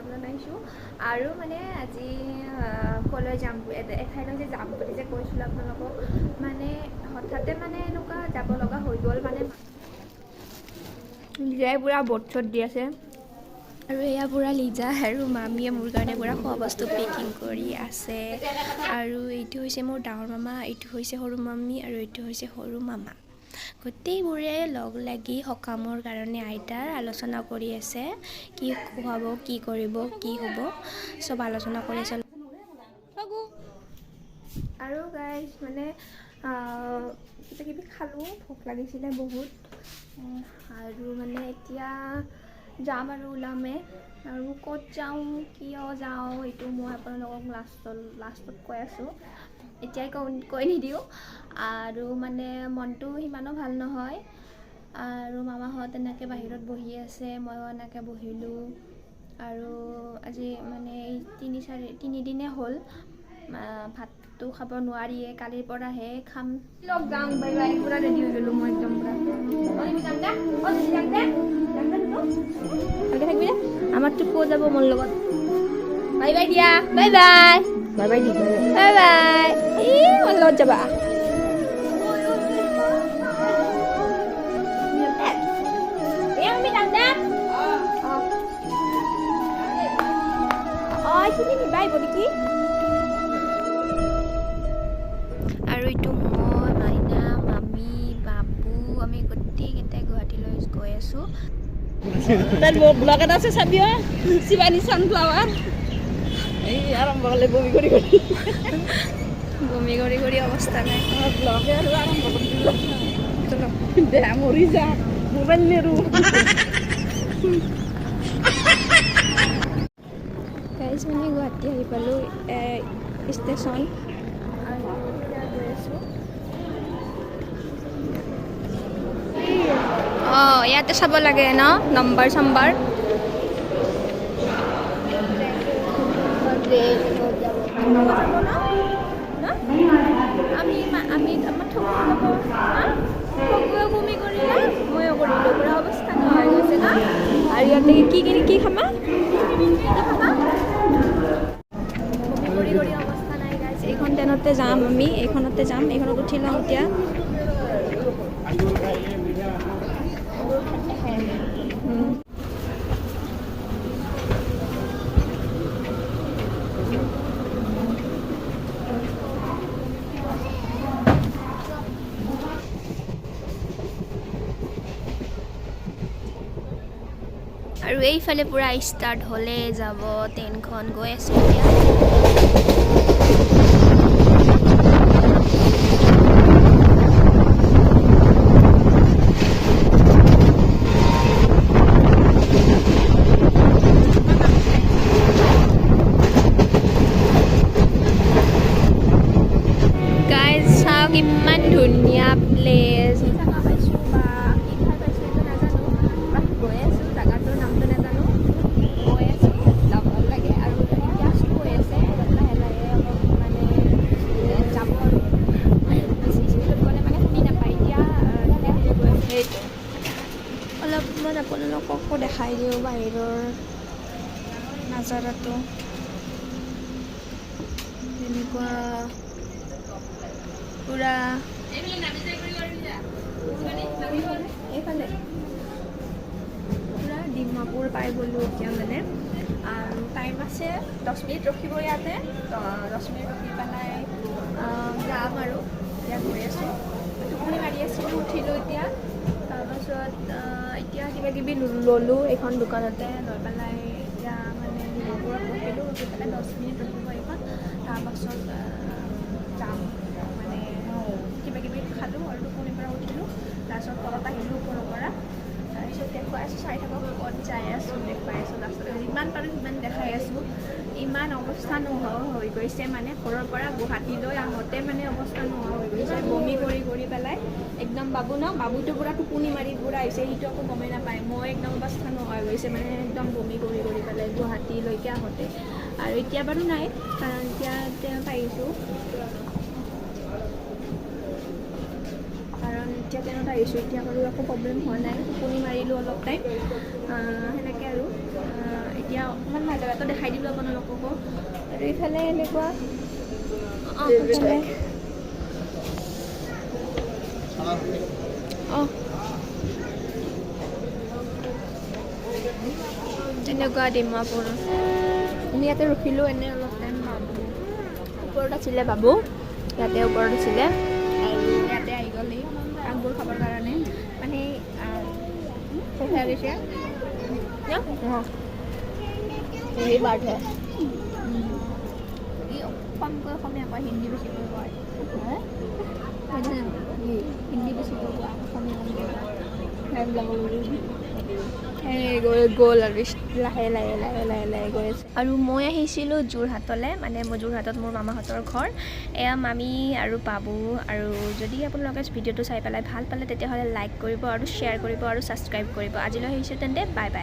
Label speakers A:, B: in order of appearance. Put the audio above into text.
A: বজাত আহিছোঁ আৰু মানে আজি ক'লৈ যাম এঠাইলৈ যে যাম বুলি যে কৈছিলোঁ আপোনালোকক মানে হঠাতে মানে এনেকুৱা যাব লগা হৈ গ'ল মানে লিজাই পুৰা বট চট দি আছে আৰু এয়া পুৰা লিজা আৰু মামীয়ে মোৰ কাৰণে পুৰা খোৱা বস্তু পেকিং কৰি আছে আৰু এইটো হৈছে মোৰ ডাঙৰ মামা, এইটো হৈছে সৰু মামী আৰু এইটো হৈছে সৰু মামা। গোটেইবোৰে লগ লাগি সকামৰ কাৰণে আইতাৰ আলোচনা কৰি আছে, কি খুৱাব, কি কৰিব, কি হ'ব, চব আলোচনা কৰি আছে। আৰু গাইজ মানে কিবা কিবি খালোঁ, ভোক লাগিছিলে বহুত আৰু মানে এতিয়া যাম আৰু ওলামে আৰু ক'ত যাওঁ কিয় যাওঁ এইটো মই আপোনালোকক লাষ্টত কৈ আছোঁ, এতিয়াই কৈ নিদিওঁ আৰু মানে মনটো সিমানো ভাল নহয় আৰু মামাহঁত এনেকৈ বাহিৰত বহি আছে, ময়ো এনেকৈ বহিলোঁ আৰু আজি মানে এই তিনিদিনে হ'ল ভাতটো খাব নোৱাৰিয়ে, কালিৰ পৰাহে খাম। লগ যাম বাই বাই, পুৰা ৰেডি হৈ গ'লোঁ মই একদম পুৰা। ভালকৈ থাকিবি দে, আমাৰতো পুৱা যাব মোৰ লগত। বাই বাই দিয়া, বাই বাই বাই বাই দিয়া, বাই বাই। মোৰ লগত যাবা আৰু এইটো মই, মাইনা, মামী, বাবু, আমি গোটেইকেইটাই গুৱাহাটীলৈ গৈ আছোঁ।
B: তাই ব্লগ এটা আছে চাবি শিৱানী ছানফ্লাৱাৰ এই আৰম্ভ হ'লে বমি কৰি
A: অৱস্থা নাই।
B: ব্লগে আৰু আৰম্ভ কৰি দিলোঁ দে মৰি যা মোবাইল নেৰো।
A: গাইজ মানে গুৱাহাটী আহি পালোঁ ষ্টেচন আৰু এতিয়া গৈ আছোঁ। অঁ ইয়াতে চাব লাগে ন নম্বৰ চম্বাৰ। আমি আমাৰ ঠগুৱে বমি কৰিলে ময়ো কৰিলোঁ, পুৰা অৱস্থা নোহোৱা হৈ গৈছে না। আৰু ইয়াতে কি খামা বমি কৰি অৱস্থা নাই গাইজ। এইখন ট্ৰেইনতে যাম আমি, এইখনতে যাম, এইখনত উঠি লওঁ এতিয়া। আৰু এইফালে পুৰা ষ্টাৰ্ট হ'লে যাব ট্ৰেইনখন, গৈ আছোঁ এতিয়া। গাইজ চাওক ইমান ধুনীয়া প্লেচ। অলপমান আপোনালোককো দেখাই দিওঁ বাহিৰৰ নাজাৰাটো, তেনেকুৱা পুৰা এইফালে পুৰা ডিমাপুৰ পাই গ'লোঁ এতিয়া মানে। আৰু টাইম আছে 10 মিনিট ৰখিব ইয়াতে, 10 মিনিট ৰখি পেলাই যাম আৰু এতিয়া গৈ আছোঁ। টোপনি মাৰি আছিলোঁ, উঠিলোঁ এতিয়া। তাৰপাছত এতিয়া কিবা কিবি ল'লোঁ এইখন দোকানতে, লৈ পেলাই এতিয়া মানে ডিমাপুৰত ৰখিলোঁ, ৰখি পেলাই 10 মিনিট ৰখিব এইখন, তাৰপাছত যাম মানে কিবা কিবি খালোঁ আৰু টোপনিৰ পৰা উঠিলোঁ। তাৰপিছত তলত আহিলোঁ ওপৰৰ পৰা, তাৰপিছত দেখুৱাই আছোঁ, চাই থাকক ক'ত যাই আছোঁ, দেখুৱাই আছোঁ। লাষ্টত যিমান পাৰোঁ সিমান দেখাই আছোঁ। ইমান অৱস্থা নোহোৱা হৈ গৈছে মানে ঘৰৰ পৰা গুৱাহাটীলৈ আহোঁতে মানে অৱস্থা নোহোৱা হৈ গৈছে, বমি কৰি পেলাই একদম। বাবুটো পুৰা টোপনি মাৰি পুৰা আহিছে, সিটো আকৌ গমেই নাপায়। মই একদম অৱস্থা নোহোৱা হৈ গৈছে মানে একদম বমি কৰি পেলাই গুৱাহাটীলৈকে আহোঁতে। আৰু এতিয়া বাৰু নাই, কাৰণ এতিয়া ট্ৰেইনত আহিছোঁ, এতিয়া বাৰু একো প্ৰব্লেম হোৱা নাই। টোপনি মাৰিলোঁ অলপ টাইম, সেনেকৈ আৰু এতিয়া ইমান ভাল জেগাটো দেখাই দিলোঁ আপোনালোককো আৰু ইফালে এনেকুৱা তেনেকুৱা ডিমাপুৰ আমি ইয়াতে ৰখিলোঁ এনেই অলপ টাইম ওপৰত আছিলে বাবু ইয়াতে ওপৰত আছিলে আৰু ইয়াতে আহি গ'লি আগবোৰ খাবৰ কাৰণে মানে কোথায় গৈছে
B: यही बात है
A: কমকৈ অসমীয়া কয় হিন্দী বেছিকৈ কয় হিন্দী বেছিকৈ কোৱা অসমীয়া কমকৈ গ'ল আৰু লাহে লাহে লাহে লাহে লাহে গৈ আছে আৰু মই আহিছিলোঁ যোৰহাটলৈ মানে মই যোৰহাটত মোৰ মামাহঁতৰ ঘৰ এয়া মামী আৰু বাবু আৰু যদি আপোনালোকে ভিডিঅ'টো চাই পেলাই ভাল পালে তেতিয়াহ'লে লাইক কৰিব আৰু শ্বেয়াৰ কৰিব আৰু ছাবস্ক্ৰাইব কৰিব আজিলৈ আহিছোঁ তেন্তে বাই বাই